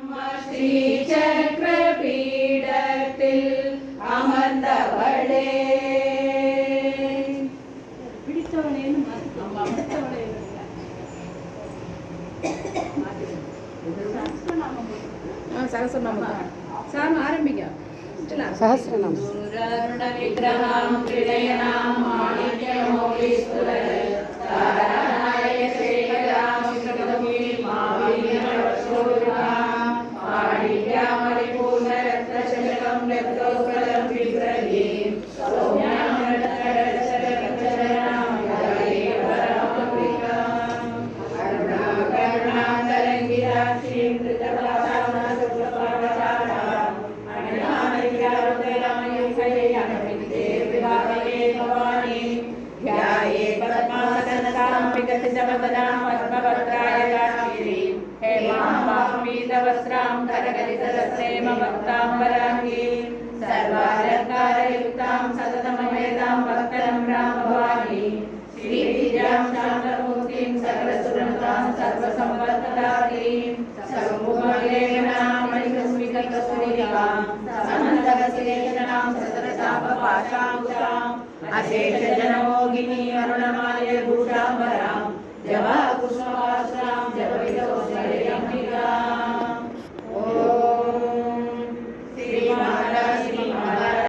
ஸ்ரீசக்கரபீடத்தில் அமர்ந்தவளே. பிடித்தவளேன்னு சகஸ்ரநாமம் சார் ஆரம்பிங்க. சகஸ்ரநாமம் விக்கிரகம் விஜயனாம் மாணிக்யமௌலீஸ்வர தாரணாய சேகராம் விக்ரமி மாவினவசோதாம் மாணிக்யமணிபூர்ண ரத்னசலகம் ரத்னோத்பலம் விக்ரமீம் சௌம்யாம் ரத்னரசரகச்சரணாம் யாயே பரமாம்பிகாம் அருணாகருணாந்தரங்கிராட்சீம் கிருதபாசாமசுப்ரபாவசாராம் ध्याये पद्मासनतां विगतजपदां पद्मभद्रायकाशीं हेमाम्बापीतवस्त्रां करकलितरत्नेमवक्ताम्बराङ्गीं सर्वालङ्कारयुक्तां सततमवेदां भक्तरं रामभवानीं श्रीविद्यां शान्तमूर्तिं सकलसुरनुतां सर्वसम्पत्प्रदात्रीं सर्वभूमलेखनां मणिकस्मिककस्तूरिकां समन्तकशिलेखनां सतततापपाशाङ्कुशाम् अशेषजनमोगिनी अरुणमाल्यभूषाम्बराम्